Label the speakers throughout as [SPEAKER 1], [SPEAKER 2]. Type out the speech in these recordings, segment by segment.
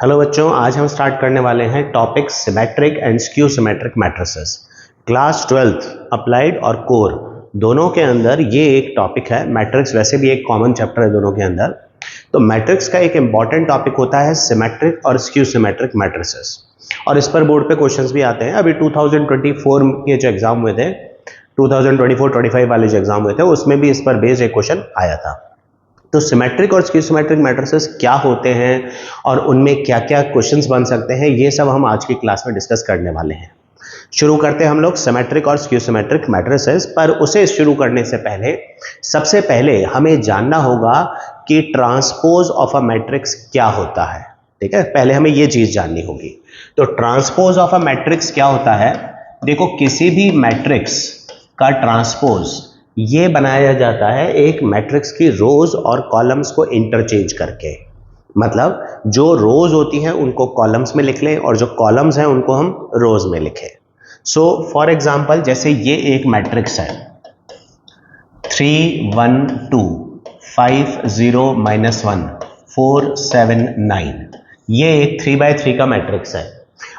[SPEAKER 1] Hello बच्चों, आज हम स्टार्ट करने वाले हैं topic symmetric and skew symmetric matrices. Class 12th applied और कोर दोनों के अंदर ये एक टॉपिक है। मैट्रिक्स वैसे भी एक कॉमन चैप्टर है दोनों के अंदर। तो मैट्रिक्स का एक इंपॉर्टेंट टॉपिक होता है सिमेट्रिक और स्क्यू सिमेट्रिक मैट्रिसेस, और इस पर बोर्ड पे क्वेश्चंस भी आते हैं। अभी 2024 के जो एग्जाम हुए थे, 2024-25 वाले जो एग्जाम हुए थे, उसमें भी इस पर बेस्ड एक क्वेश्चन आया था। तो सिमेट्रिक और स्क्यू सिमेट्रिक मैट्रिसेस क्या होते हैं और उनमें क्या क्या क्वेश्चंस बन सकते हैं, ये सब हम आज की क्लास में डिस्कस करने वाले हैं। शुरू करते हैं हम लोग सिमेट्रिक और स्क्यू सिमेट्रिक मैट्रिसेस। पर उसे शुरू करने से पहले सबसे पहले हमें जानना होगा कि ट्रांसपोज ऑफ अ मैट्रिक्स क्या होता है। ठीक है, पहले हमें ये चीज जाननी होगी। तो ट्रांसपोज ऑफ अ मैट्रिक्स क्या होता है? देखो, किसी भी मैट्रिक्स का ट्रांसपोज ये बनाया जाता है एक मैट्रिक्स की रोज और कॉलम्स को इंटरचेंज करके। मतलब जो रोज होती हैं उनको कॉलम्स में लिख लें और जो कॉलम्स हैं उनको हम रोज में लिखें। सो फॉर एग्जांपल, जैसे ये एक मैट्रिक्स है 3 1 2 5 0 -1 4 7 9। ये एक 3x3 का मैट्रिक्स है।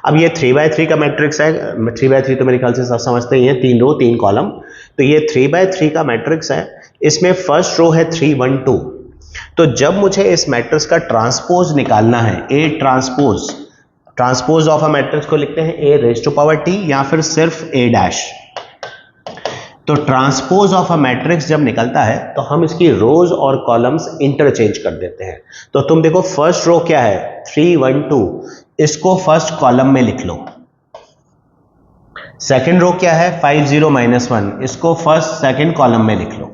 [SPEAKER 1] अब ये 3x3 का मैट्रिक्स है। 3x3 तो मेरे ख्याल से सब समझते ही हैं, 3 रो 3 कॉलम। तो ये 3x3 का मैट्रिक्स है। इसमें फर्स्ट रो है 3 1 2। तो जब मुझे इस मैट्रिक्स का ट्रांसपोज निकालना है, A transpose of a matrix को लिखते हैं ए रेज टू पावर टी या फिर सिर्फ ए डैश। तो ट्रांसपोज ऑफ अ मैट्रिक्स जब निकलता है तो हम इसकी रोज और कॉलम्स इंटरचेंज कर देते हैं। तो तुम देखो, फर्स्ट रो क्या है 3 1 2, इसको फर्स्ट कॉलम में लिख लो। सेकंड रो क्या है 5 0 -1, इसको फर्स्ट सेकंड कॉलम में लिख लो।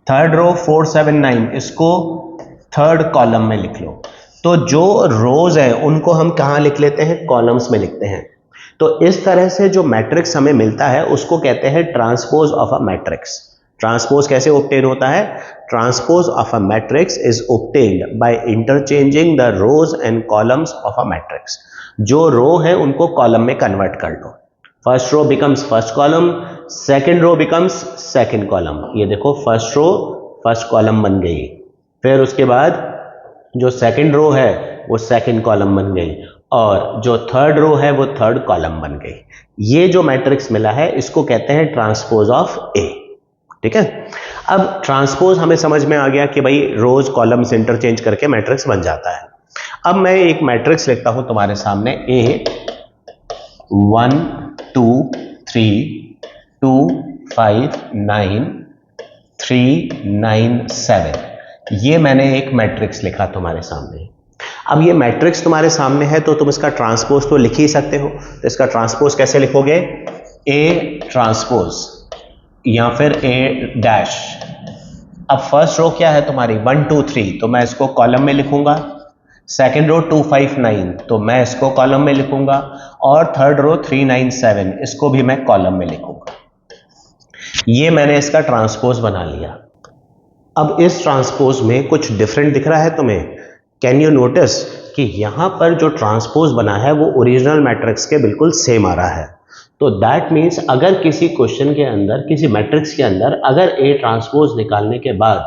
[SPEAKER 1] थर्ड रो 4 7 9, इसको थर्ड कॉलम में लिख लो। तो जो रोज है उनको हम कहां लिख लेते हैं? कॉलम्स में लिखते हैं। तो इस तरह से जो मैट्रिक्स हमें मिलता है उसको कहते हैं transpose of a matrix. Transpose कैसे ऑब्टेन होता है? Transpose of a matrix is obtained by interchanging the rows and columns of a matrix. जो रो है उनको कॉलम में कन्वर्ट कर लो। First row becomes first column, second row becomes second column. ये देखो, फर्स्ट रो फर्स्ट कॉलम बन गई। फिर उसके बाद जो सेकंड रो है वो सेकंड कॉलम बन गई, और जो थर्ड रो है वो थर्ड कॉलम बन गई। ये जो मैट्रिक्स मिला है इसको कहते हैं ट्रांसपोज ऑफ ए। ठीक है, अब ट्रांसपोज हमें समझ में आ गया कि भाई रोज कॉलम्स इंटरचेंज करके मैट्रिक्स बन जाता है। अब मैं एक मैट्रिक्स लिखता हूं तुम्हारे सामने, ए 1 2 3 2 5 9 3 9 7। ये मैंने एक मैट्रिक्स लिखा तुम्हारे सामने। अब ये मैट्रिक्स तुम्हारे सामने है तो तुम इसका ट्रांसपोज तो लिख ही सकते हो। तो इसका ट्रांसपोज कैसे लिखोगे? ए ट्रांसपोज या फिर ए डैश। अब फर्स्ट रो क्या है तुम्हारी 1 2 3, तो मैं इसको कॉलम में लिखूंगा। सेकेंड रो 2 5 9, तो मैं इसको कॉलम में लिखूंगा। और थर्ड रो 3 9 7, इसको भी मैं कॉलम में लिखूंगा। ये मैंने इसका ट्रांसपोज बना लिया। अब इस ट्रांसपोज में कुछ डिफरेंट दिख रहा है तुम्हें? कैन यू नोटिस कि यहां पर जो ट्रांसपोज बना है वो ओरिजिनल मैट्रिक्स के बिल्कुल सेम आ रहा है। तो दैट मीन्स अगर किसी क्वेश्चन के अंदर, किसी मैट्रिक्स के अंदर अगर ए ट्रांसपोज निकालने के बाद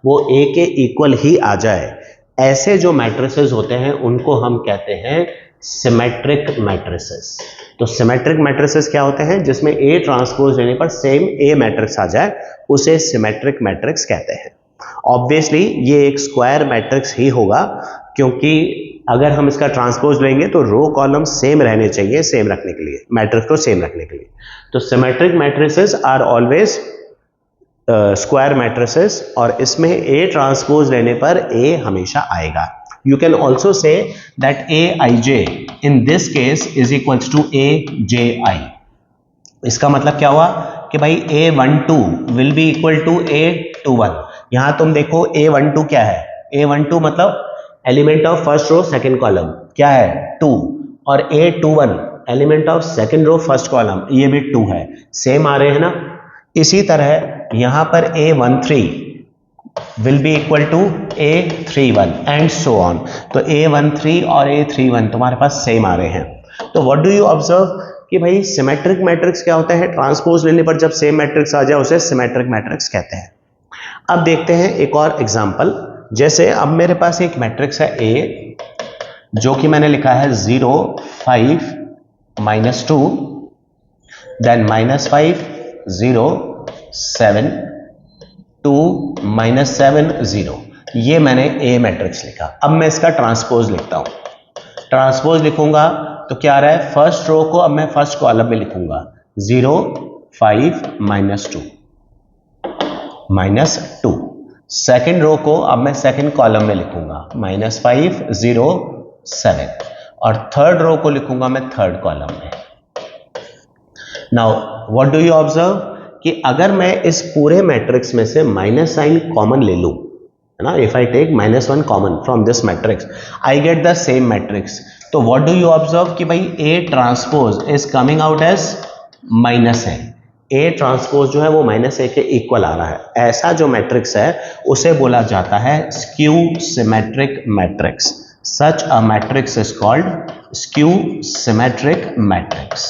[SPEAKER 1] वो ए के इक्वल ही आ जाए, ऐसे जो मैट्रिसेस होते हैं उनको हम कहते हैं सिमेट्रिक मैट्रिसेस। तो सिमेट्रिक मैट्रिसेस क्या होते हैं? जिसमें ए ट्रांसपोज लेने पर सेम ए मैट्रिक्स आ जाए, उसे सिमेट्रिक मैट्रिक्स कहते हैं। ऑब्वियसली ये एक स्क्वायर मैट्रिक्स ही होगा, क्योंकि अगर हम इसका ट्रांसपोज लेंगे तो रो कॉलम सेम रहने चाहिए, सेम रखने के लिए, मैट्रिक्स को सेम रखने के लिए। तो symmetric matrices are always square matrices, और इसमें ए ट्रांसपोज लेने पर ए हमेशा आएगा। You can also say that Aij in this case is equals to Aj। इसका मतलब क्या हुआ कि भाई A12 will be equal to A21। यहां तुम देखो A12 क्या है? A12 मतलब element of first row second column क्या है? 2। और A21 element of second row first column, ये भी 2 है। सेम आ रहे हैं ना? इसी तरह यहां पर A13 will be equal to A31 and so on। तो A13 और A31 तुम्हारे पास सेम आ रहे हैं। तो what do you observe कि भाई सिमेट्रिक मैट्रिक्स क्या होता है? ट्रांसपोज लेने पर जब सेम मैट्रिक्स आ जाए उसे सिमेट्रिक मैट्रिक्स कहते हैं। अब देखते हैं एक और एग्जांपल। जैसे अब मेरे पास एक मैट्रिक्स है A जो कि मैंने लिखा है 0 5 -2, देन -5 0 7 2 -7 0, ये मैंने ए मैट्रिक्स लिखा। अब मैं इसका ट्रांसपोज लिखता हूं। ट्रांसपोज लिखूंगा तो क्या आ रहा है, फर्स्ट रो को अब मैं फर्स्ट कॉलम में लिखूंगा 0 5 -2 -2, सेकेंड रो को अब मैं सेकेंड कॉलम में लिखूंगा -5 0 7, और थर्ड रो को लिखूंगा मैं थर्ड कॉलम में। Now what do you observe कि अगर मैं इस पूरे मैट्रिक्स में से माइनस साइन कॉमन ले लूं, है ना, if I take -1 common from this matrix I get the same matrix. तो व्हाट डू यू ऑब्जर्व कि भाई A transpose is coming out as -a, A transpose जो है वो -a के इक्वल आ रहा है। ऐसा जो मैट्रिक्स है उसे बोला जाता है skew symmetric matrix. Such a matrix is called skew symmetric matrix.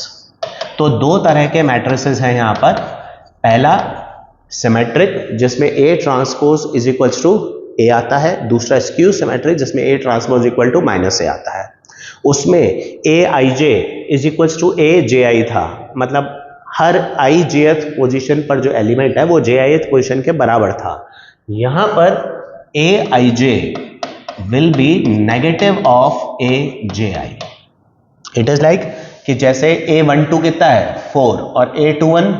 [SPEAKER 1] तो दो तरह के मैट्रिसेस हैं यहां पर। पहला सिमेट्रिक जिसमें A transpose is equals to A आता है, दूसरा स्क्यू सिमेट्रिक जिसमें A transpose equal to -a आता है। उसमें A I J is equals to A J I था, मतलब हर आई जेथ पोजिशन पर जो एलिमेंट है वो जे आई पोजिशन के बराबर था। यहां पर A I J will be negative of A J I. It is like कि जैसे A12 कितना है 4 और A21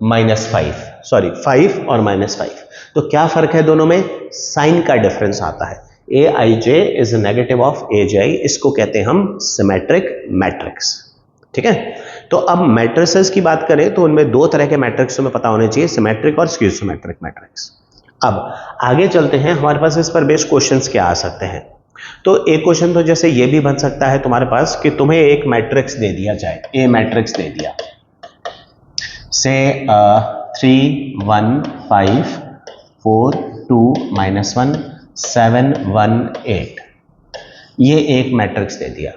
[SPEAKER 1] -5, सॉरी 5 और -5, तो क्या फर्क है दोनों में, साइन का डिफरेंस आता है। ए I J is negative of A J आई, इसको कहते हैं हम सिमेट्रिक मैट्रिक्स। ठीक है, तो अब मैट्रिसेस की बात करें तो उनमें दो तरह के मैट्रिक्स हमें पता होने चाहिए, सिमेट्रिक और स्क्यू सिमेट्रिक मैट्रिक्स। अब आगे चलते हैं, हमारे पास इस पर बेस्ड क्वेश्चंस क्या आ सकते हैं। तो एक क्वेश्चन तो जैसे ये भी बन सकता है तुम्हारे पास कि तुम्हें एक मैट्रिक्स दे दिया जाए, ए मैट्रिक्स दे दिया, से 3 1 5 4 2 -1 7 1 8, ये एक मैट्रिक्स दे दिया।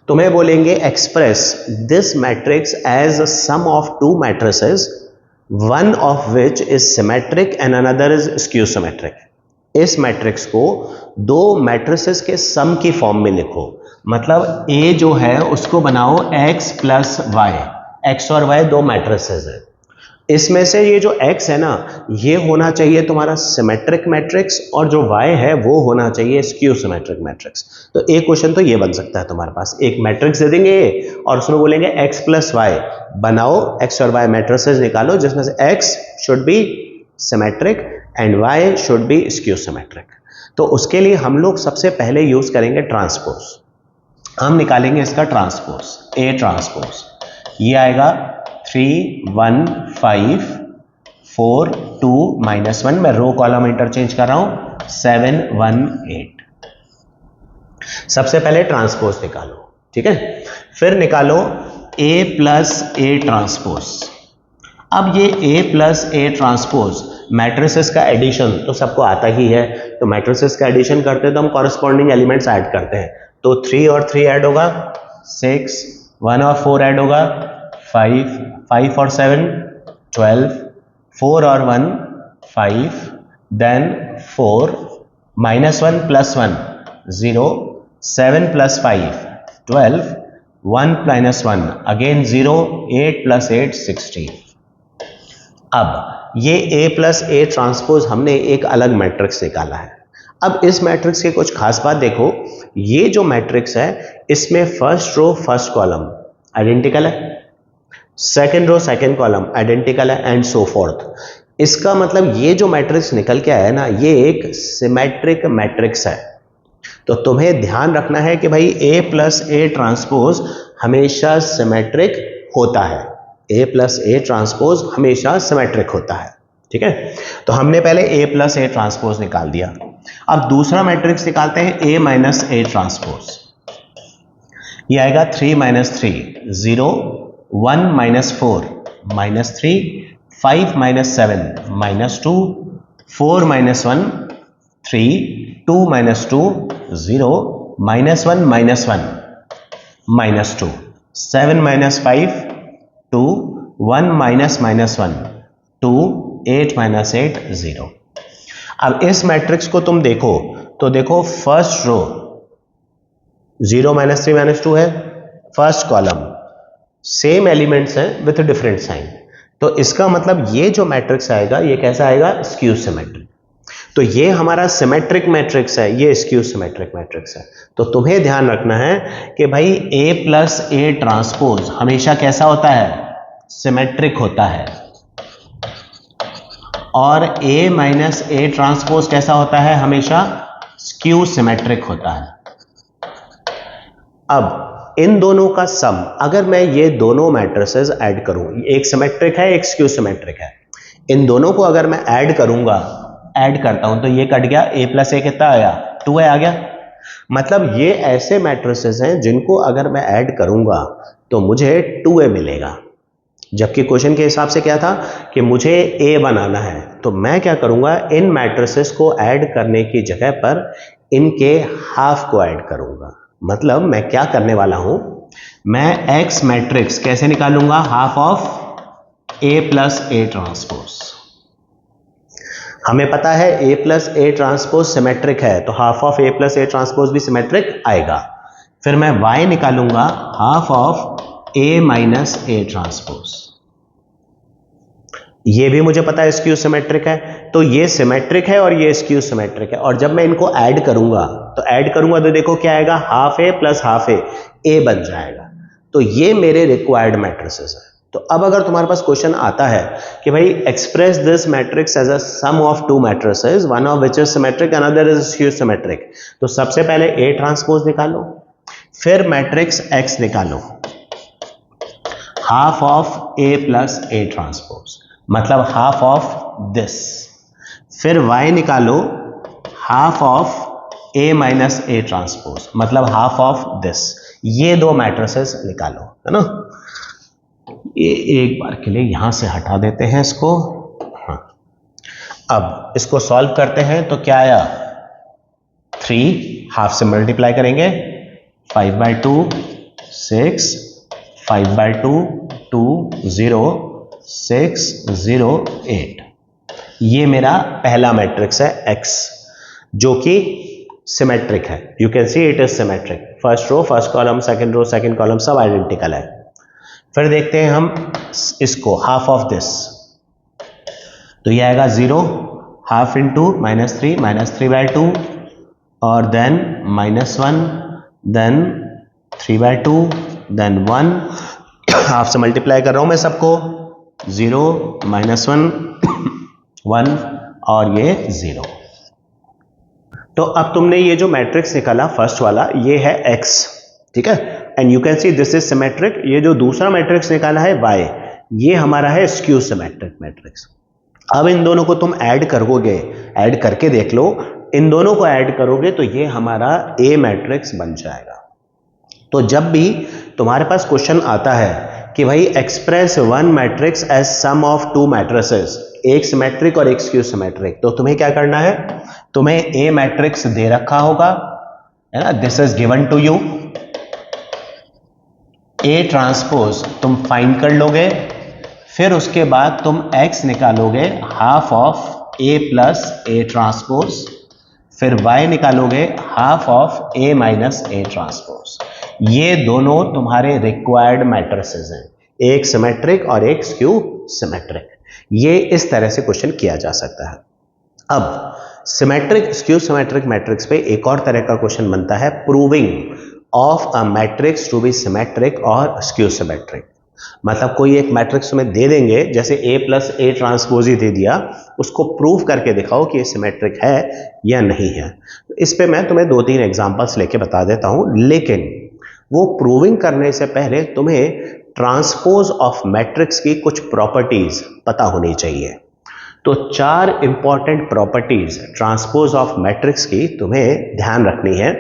[SPEAKER 1] तुम्हें बोलेंगे express this matrix as sum of two matrices, one of which is symmetric and another is skew symmetric. इस मैट्रिक्स को दो मैट्रिसेस के सम की फॉर्म में लिखो, मतलब ए जो है उसको बनाओ x प्लस वाई, एक्स और वाई दो मैट्रिसेस है, इसमें से ये जो x है ना ये होना चाहिए तुम्हारा सिमेट्रिक मैट्रिक्स, और जो y है वो होना चाहिए स्क्यू सिमेट्रिक मैट्रिक्स। तो एक क्वेश्चन तो ये बन सकता है तुम्हारे पास, एक मैट्रिक्स दे देंगे और उसमें बोलेंगे x प्लस वाई, बनाओ x और y मैट्रिसेस निकालो जिसमें से x should be symmetric and y should be skew symmetric. तो उसके लिए हम लोग सबसे पहले यूज करेंगे ट्रांसपोज। हम निकालेंगे इसका ट्रांसपोज, ए ट्रांसपोज, ये आएगा 3 1 5 4 2 -1, मैं रो कॉलम इंटरचेंज कर रहा हूं 7 1 8। सबसे पहले ट्रांसपोज निकालो, ठीक है, फिर निकालो a प्लस ए ट्रांसपोज। अब ये a plus A transpose matrices का एडिशन तो सबको आता ही है, तो मैट्रिसेस का एडिशन करते हैं तो हम कॉरेस्पॉन्डिंग एलिमेंट्स ऐड करते हैं। तो 3 और 3 ऐड होगा 6, 1 और 4 ऐड होगा 5, 5 और 7 12, 4 और 1 5, then 4 -1 plus 1 0, 7 plus 5 12, 1 minus 1 again 0, 8 plus 8 16। अब ये a प्लस ए ट्रांसपोज हमने एक अलग मैट्रिक्स निकाला है। अब इस मैट्रिक्स की कुछ खास बात देखो, ये जो मैट्रिक्स है इसमें first row first column identical है, second row second column identical है, एंड सो फोर्थ। इसका मतलब ये जो मैट्रिक्स निकल के आया है ना ये एक सिमेट्रिक मैट्रिक्स है। तो तुम्हें ध्यान रखना है कि भाई a प्लस ए ट्रांसपोज हमेशा सिमेट्रिक होता है, a प्लस ए ट्रांसपोज हमेशा सिमेट्रिक होता है, ठीक है। तो हमने पहले a प्लस ए ट्रांसपोज निकाल दिया। अब दूसरा मैट्रिक्स निकालते हैं a माइनस ए ट्रांसपोज। ये आएगा 3 minus 3 0, 1 minus 4 minus 3, 5 minus 7 minus 2, 4 minus 1 3, 2 minus 2 0, minus 1 minus 1 minus 2, 7 minus 5 2, 1 minus minus 1 2, 8 minus 8 0। अब इस मैट्रिक्स को तुम देखो तो देखो फर्स्ट रो 0 -3 -2 है फर्स्ट कॉलम, सेम एलिमेंट्स हैं विथ डिफरेंट साइन, तो इसका मतलब ये जो मैट्रिक्स आएगा ये कैसा आएगा, स्क्यू सिमेट्रिक। तो ये हमारा सिमेट्रिक मैट्रिक्स है, ये स्क्यू सिमेट्रिक मैट्रिक्स है। तो तुम्हें ध्यान रखना है कि भाई A प्लस A ट्रांसपोज हमेशा कैसा होता है, सिमेट्रिक होता है, और A माइनस A ट्रांसपोज कैसा होता है, हमेशा स्क्यू सिमेट्रिक होता है। अब इन दोनों का सम, अगर मैं ये दोनों मैट्रिसेस ऐड करूं, एक सिमेट्रिक है एक स्क्यू सिमेट्रिक है, इन दोनों को अगर मैं ऐड करूंगा, ऐड करता हूं तो ये कट गया, A प्लस A कितना आया, 2A आ गया। मतलब ये ऐसे मैट्रिसेस हैं जिनको अगर मैं ऐड करूंगा तो मुझे 2A मिलेगा, जबकि क्वेश्चन के हिसाब से क्या था कि मुझे A बनाना है। तो मैं क्या करूंगा, इन मैट्रिसेस को ऐड करने की जगह पर इनके हाफ को ऐड करूंगा। मतलब मैं क्या करने वाला हूं, मैं X मैट्रिक्स कैसे निकालूंगा, half of A plus A transpose. हमें पता है A plus A transpose symmetric है, तो half of A plus A transpose भी सिमेट्रिक आएगा। फिर मैं Y निकालूंगा half of A minus A transpose, ये भी मुझे पता है स्क्यू सिमेट्रिक है, तो ये सिमेट्रिक है और ये स्क्यू सिमेट्रिक है। और जब मैं इनको ऐड करूंगा तो देखो क्या आएगा, half A plus half A बन जाएगा। तो ये मेरे रिक्वायर्ड मैट्रिसेस है। तो अब अगर तुम्हारे पास क्वेश्चन आता है कि भाई express this matrix as a sum of two matrices, one of which is symmetric another is skew symmetric, तो सबसे पहले A ट्रांसपोज निकालो, फिर मैट्रिक्स X निकालो, half of A plus A transpose, मतलब हाफ ऑफ दिस, फिर Y निकालो half of A minus A transpose, मतलब हाफ ऑफ दिस। ये दो मैट्रिसेस निकालो, है ना। ये एक बार के लिए यहां से हटा देते हैं इसको। हाँ, अब इसको सॉल्व करते हैं तो क्या आया, 3 हाफ से मल्टीप्लाई करेंगे, 5/2 6, 5/2 2 0 6 0 8। ये मेरा पहला मैट्रिक्स है X, जो कि सिमेट्रिक है। You can see it is symmetric, first row first column, second row second column सब आइडेंटिकल है। फिर देखते हैं हम इसको, हाफ ऑफ दिस, तो ये आएगा 0, हाफ इंटू -3 -3/2, और देन -1, देन 3/2, देन 1, हाफ से मल्टीप्लाई कर रहा हूं मैं सबको, 0 -1 1 और ये 0। तो अब तुमने ये जो मैट्रिक्स निकाला फर्स्ट वाला, ये है X, ठीक है, and you can see this is symmetric. ये जो दूसरा मैट्रिक्स निकाला है Y, ये हमारा है स्क्यू सिमेट्रिक मैट्रिक्स। अब इन दोनों को तुम ऐड करोगे, ऐड करके देख लो, इन दोनों को ऐड करोगे तो ये हमारा A मैट्रिक्स बन जाएगा। तो जब भी तुम्हारे पास क्वेश्चन आता है कि भाई express one matrix as sum of two matrices, एक सिमेट्रिक और एक स्क्यू सिमेट्रिक, तो तुम्हें क्या करना है, तुम्हें A मैट्रिक्स दे रखा होगा, है ना, this is given to you, A transpose तुम फाइंड कर लोगे, फिर उसके बाद तुम X निकालोगे half of A plus A transpose, फिर Y निकालोगे half of A minus A transpose. ये दोनों तुम्हारे रिक्वायर्ड मैट्रिसेस हैं, एक सिमेट्रिक और एक स्क्यू सिमेट्रिक। ये इस तरह से क्वेश्चन किया जा सकता है। अब सिमेट्रिक स्क्यू सिमेट्रिक मैट्रिक्स पे एक और तरह का क्वेश्चन बनता है, proving of a matrix to be symmetric और स्क्यू सिमेट्रिक। मतलब कोई एक मैट्रिक्स तुम्हें दे देंगे, जैसे A प्लस A ट्रांसपोज ही दे दिया, उसको प्रूव करके दिखाओ कि ये सिमेट्रिक है या नहीं है। इस पे मैं तुम्हें 2-3 एग्जांपल्स लेके बता देता हूं, लेकिन वो प्रूविंग करने से पहले तुम्हें ट्रांसपोज ऑफ मैट्रिक्स की कुछ प्रॉपर्टीज पता होनी चाहिए। तो 4 important properties transpose of matrix की तुम्हें ध्यान रखनी है।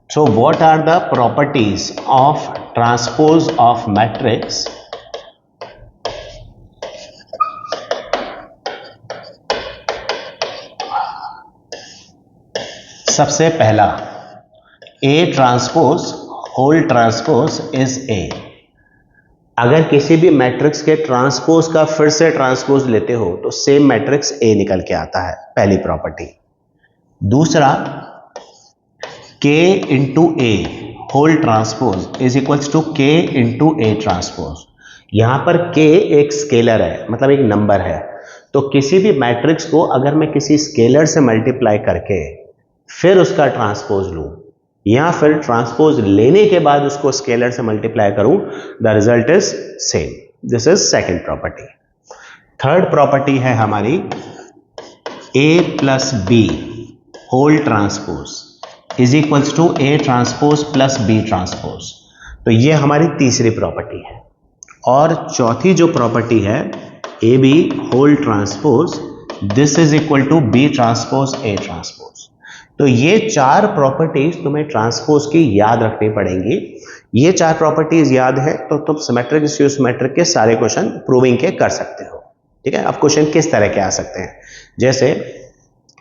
[SPEAKER 1] So what are the properties of transpose of matrix? सबसे पहला, A transpose whole transpose is A। अगर किसी भी मैट्रिक्स के ट्रांसपोज का फिर से ट्रांसपोज लेते हो तो सेम मैट्रिक्स A निकल के आता है, पहली प्रॉपर्टी। दूसरा, K into A whole transpose is equals to K into A transpose. यहां पर के एक स्केलर है, मतलब एक नंबर है। तो किसी भी मैट्रिक्स को अगर मैं किसी स्केलर से मल्टीप्लाई करके फिर उसका ट्रांसपोज लूं या फिर ट्रांसपोज लेने के बाद उसको स्केलर से मल्टीप्लाई करूं, the result is same. This is second property. Third property है हमारी A plus B whole transpose is equals to A transpose plus B transpose. तो ये हमारी तीसरी प्रॉपर्टी है। और चौथी जो प्रॉपर्टी है A B whole transpose, this is equal to B transpose A transpose. तो ये चार प्रॉपर्टीज तुम्हें ट्रांसपोज की याद रखनी पड़ेंगी। ये चार प्रॉपर्टीज याद है तो तुम सिमेट्रिक स्क्यू सिमेट्रिक के सारे क्वेश्चन प्रूविंग के कर सकते हो। ठीक है, अब क्वेश्चन किस तरह के आ सकते हैं, जैसे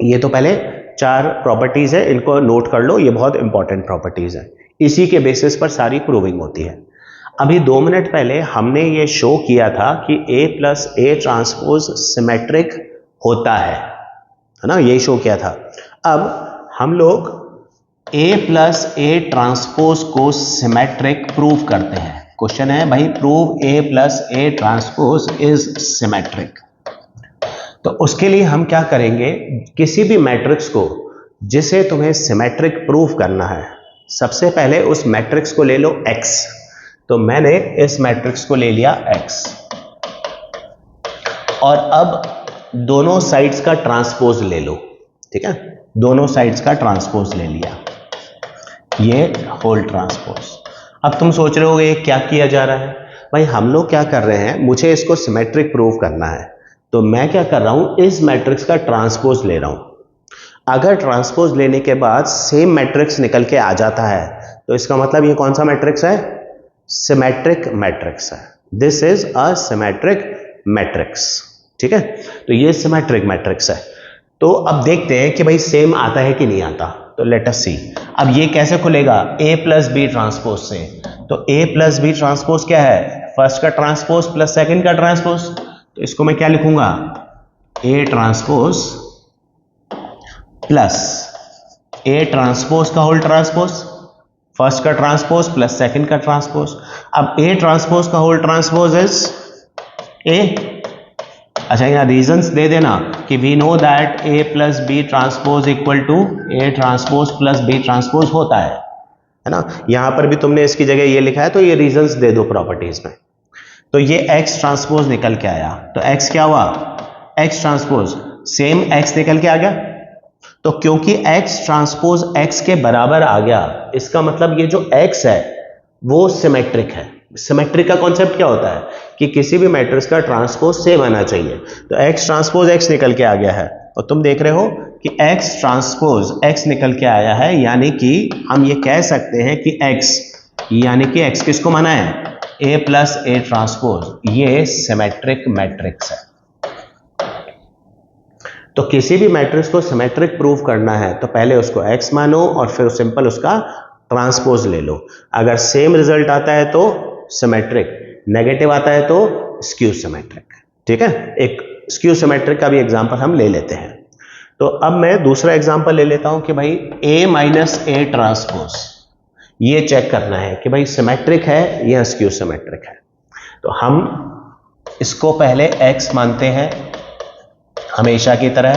[SPEAKER 1] ये तो पहले चार प्रॉपर्टीज है, इनको नोट कर लो, ये बहुत इंपॉर्टेंट प्रॉपर्टीज है, इसी के बेसिस पर सारी प्रूविंग होती है। अभी 2 मिनट पहले हमने ये शो किया था कि A plus A transpose symmetric होता है ना, यही शो किया था। अब हम लोग A प्लस ए ट्रांसपोज को सिमेट्रिक प्रूव करते हैं। क्वेश्चन है भाई prove A plus A transpose is symmetric. तो उसके लिए हम क्या करेंगे, किसी भी मैट्रिक्स को जिसे तुम्हें सिमेट्रिक प्रूव करना है, सबसे पहले उस मैट्रिक्स को ले लो X। तो मैंने इस मैट्रिक्स को ले लिया X और अब दोनों साइड्स का ट्रांसपोज ले लो। ठीक है, दोनों साइड्स का ट्रांसपोज ले लिया, ये होल ट्रांसपोज। अब तुम सोच रहे हो ये क्या किया जा रहा है, भाई हम लोग क्या कर रहे हैं, मुझे इसको सिमेट्रिक प्रूव करना है तो मैं क्या कर रहा हूं, इस मैट्रिक्स का ट्रांसपोज ले रहा हूं। अगर ट्रांसपोज लेने के बाद सेम मैट्रिक्स निकल के आ जाता है तो इसका मतलब ये कौन सा मैट्रिक्स है, सिमेट्रिक मैट्रिक्स है। This is a symmetric matrix. ठीक है, तो ये सिमेट्रिक मैट्रिक्स है। तो अब देखते हैं कि भाई सेम आता है कि नहीं आता। तो लेट अस सी, अब ये कैसे खुलेगा, A प्लस बी ट्रांसपोज से। तो A प्लस बी ट्रांसपोज क्या है, फर्स्ट का ट्रांसपोज प्लस सेकंड का ट्रांसपोज। तो इसको मैं क्या लिखूंगा, A transpose plus A transpose का होल ट्रांसपोज, फर्स्ट का ट्रांसपोज प्लस सेकंड का ट्रांसपोज। अब A ट्रांसपोज का होल ट्रांसपोज इज A। अच्छा, यहाँ रीजंस दे देना कि we know that A plus B transpose equal to A transpose plus B transpose होता है ना। यहां पर भी तुमने इसकी जगह ये लिखा है तो ये रीजंस दे दो प्रॉपर्टीज में। तो ये X ट्रांसपोज निकल के आया, तो X क्या हुआ, X ट्रांसपोज सेम X निकल के आ गया। तो क्योंकि X ट्रांसपोज X के बराबर आ गया, इसका मतलब ये जो X है वो सिमेट्रिक है। सिमेट्रिक का कॉन्सेप्ट क्या होता है कि किसी भी मैट्रिक्स का ट्रांसपोज सेम आना चाहिए। तो X ट्रांसपोज X निकल के आ गया है और तुम देख रहे हो कि X ट्रांसपोज X निकल के आया है, यानी कि हम ये कह सकते हैं कि X यानी कि X किसको माना है, A प्लस ए ट्रांसपोज, ये सिमेट्रिक मैट्रिक्स है। तो किसी भी मैट्रिक्स को सिमेट्रिक प्रूव करना है तो पहले उसको X मानो और फिर सिंपल उसका ट्रांसपोज ले लो। अगर सेम रिजल्ट आता है तो सिमेट्रिक, नेगेटिव आता है तो स्क्यू सिमेट्रिक। ठीक है, एक स्क्यू सिमेट्रिक का भी एग्जांपल हम ले लेते हैं। तो अब मैं दूसरा एग्जांपल ले लेता हूं कि भाई A माइनस ए ट्रांसपोज, ये चेक करना है कि भाई सिमेट्रिक है या स्क्यू सिमेट्रिक है। तो हम इसको पहले X मानते हैं हमेशा की तरह,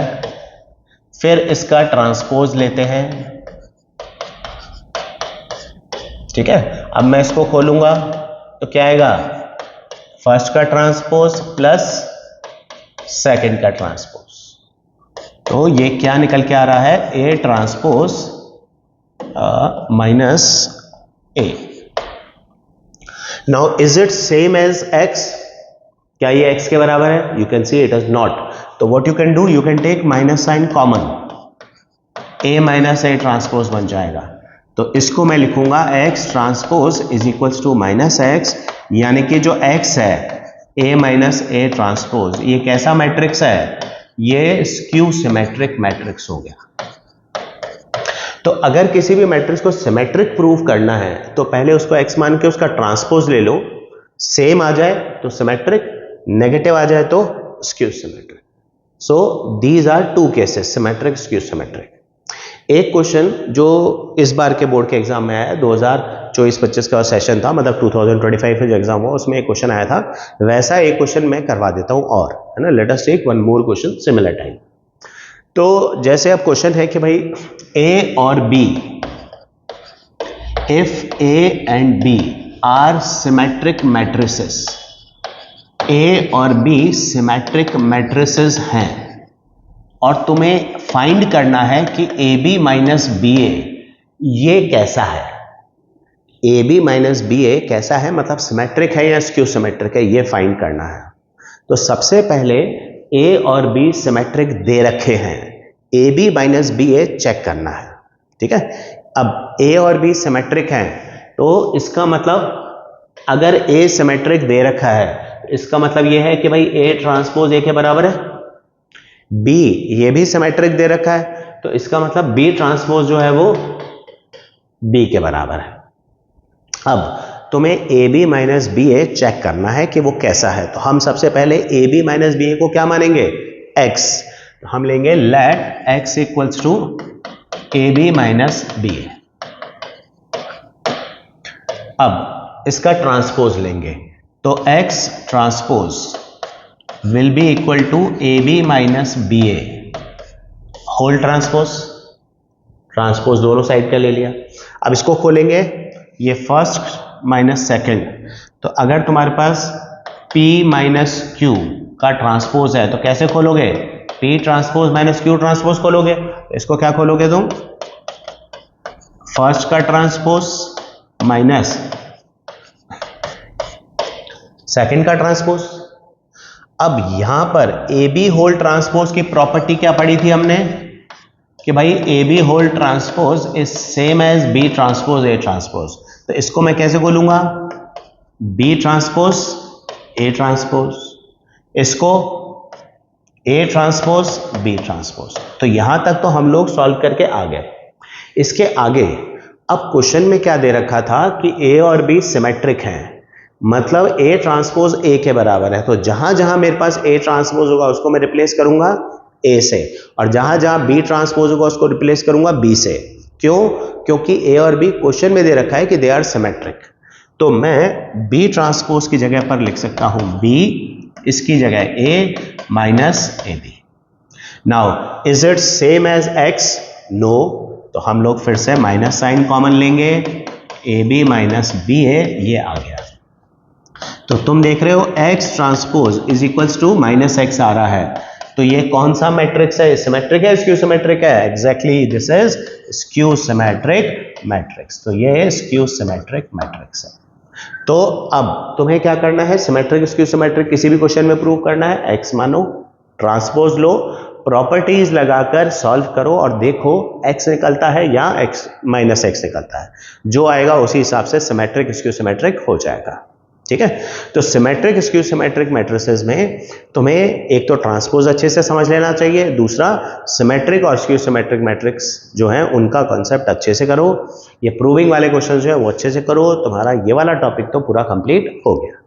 [SPEAKER 1] फिर इसका ट्रांसपोज लेते हैं। ठीक है, अब मैं इसको खोलूंगा तो क्या आएगा, फर्स्ट का ट्रांसपोज प्लस सेकंड का ट्रांसपोज। तो ये क्या निकल के आ रहा है, A transpose minus A। Now is it same as X, क्या ये X के बराबर है, you can see it is not. तो what you can do, you can take minus sign common, A minus A transpose बन जाएगा। तो इसको मैं लिखूंगा X transpose is equals to minus X, यानी कि जो X है A माइनस ए ट्रांसपोज, ये कैसा मैट्रिक्स है, ये स्क्यू सिमेट्रिक मैट्रिक्स हो गया। तो अगर किसी भी मैट्रिक्स को सिमेट्रिक प्रूव करना है तो पहले उसको X मान के उसका ट्रांसपोज ले लो, सेम आ जाए तो सिमेट्रिक, नेगेटिव आ जाए तो skew symmetric. So these are two cases, symmetric, skew symmetric. एक क्वेश्चन जो इस बार के बोर्ड के एग्जाम में आया है, 2024-25 का सेशन था, मतलब 2025 में जो एग्जाम हुआ उसमें एक क्वेश्चन आया था, वैसा एक क्वेश्चन मैं करवा देता हूं, और है ना, let us take one more question similar time. तो जैसे अब क्वेश्चन है कि भाई ए और B, if A and B are symmetric matrices, A और बी सिमेट्रिक मैट्रिसेस हैं, और तुम्हें फाइंड करना है कि ए बी माइनस बी ए ये कैसा है। ए बी माइनस बी ए कैसा है, मतलब सिमेट्रिक है या स्क्यू सिमेट्रिक है, ये फाइंड करना है। तो सबसे पहले ए और बी सिमेट्रिक दे रखे हैं, A B minus B A check करना है, ठीक है। अब ए और बी सिमेट्रिक हैं, तो इसका मतलब अगर ए सिमेट्रिक दे रखा है, इसका मतलब यह है कि भाई ए ट्रांसपोज ए के बराबर है, बी ये भी सिमेट्रिक दे रखा है, तो इसका मतलब बी ट्रांसपोज जो है वो बी के बराबर है। अब तुम्हें A B minus B A check करना है कि वो कैसा है। तो हम सबसे पहले A B minus B A को क्या मानेंगे, एक्स। तो हम लेंगे let X equals to A B minus B A. अब इसका ट्रांसपोज लेंगे, तो X transpose will be equal to AB minus BA whole transpose, transpose दोनों साइड का ले लिया। अब इसको खोलेंगे, ये फर्स्ट माइनस सेकेंड, तो अगर तुम्हारे पास P माइनस क्यू का ट्रांसपोज है तो कैसे खोलोगे, P transpose minus Q transpose खोलोगे। इसको क्या खोलोगे तुम, फर्स्ट का ट्रांसपोज माइनस सेकेंड का ट्रांसपोज। अब यहां पर ए बी होल ट्रांसपोज की प्रॉपर्टी क्या पढ़ी थी हमने, कि भाई A B whole transpose is same as B transpose A transpose. तो इसको मैं कैसे बोलूंगा, बी ट्रांसपोज ए ट्रांसपोज, इसको ए ट्रांसपोज बी ट्रांसपोज। तो यहां तक तो हम लोग सॉल्व करके आ गए। इसके आगे अब क्वेश्चन में क्या दे रखा था कि ए और बी सिमेट्रिक हैं, मतलब ए ट्रांसपोज ए के बराबर है। तो जहां जहां मेरे पास ए ट्रांसपोज होगा उसको मैं रिप्लेस करूंगा ए से, और जहां जहां बी ट्रांसपोज होगा उसको रिप्लेस करूंगा बी से। क्यों, क्योंकि ए और बी क्वेश्चन में दे रखा है कि दे आर सिमेट्रिक। तो मैं बी ट्रांसपोज की जगह पर लिख सकता हूं बी, इसकी जगह A minus A B. Now is it same as X, no, तो हम लोग फिर से माइनस साइन कॉमन लेंगे, A B minus B A ये आ गया। तो तुम देख रहे हो x transpose is equals to minus X आ रहा है, तो ये कौन सा मैट्रिक्स है, सिमेट्रिक है स्क्यू सिमेट्रिक है, exactly this is skew symmetric matrix. तो ये स्क्यू सिमेट्रिक मैट्रिक्स है। तो अब तुम्हें क्या करना है, सिमेट्रिक स्क्यू सिमेट्रिक किसी भी क्वेश्चन में प्रूव करना है, x मानो, ट्रांसपोज लो, प्रॉपर्टीज लगाकर सॉल्व करो और देखो x निकलता है या x माइनस एक्स निकलता है, जो आएगा उसी हिसाब से सिमेट्रिक स्क्यू सिमेट्रिक हो जाएगा, ठीक है। तो सिमेट्रिक स्क्यू सिमेट्रिक मैट्रिसेस में तुम्हें एक तो ट्रांसपोज अच्छे से समझ लेना चाहिए, दूसरा सिमेट्रिक और स्क्यू सिमेट्रिक मैट्रिक्स जो है उनका कॉन्सेप्ट अच्छे से करो। ये प्रूविंग वाले क्वेश्चन जो है वो अच्छे से करो, तुम्हारा ये वाला टॉपिक तो पूरा कंप्लीट हो गया।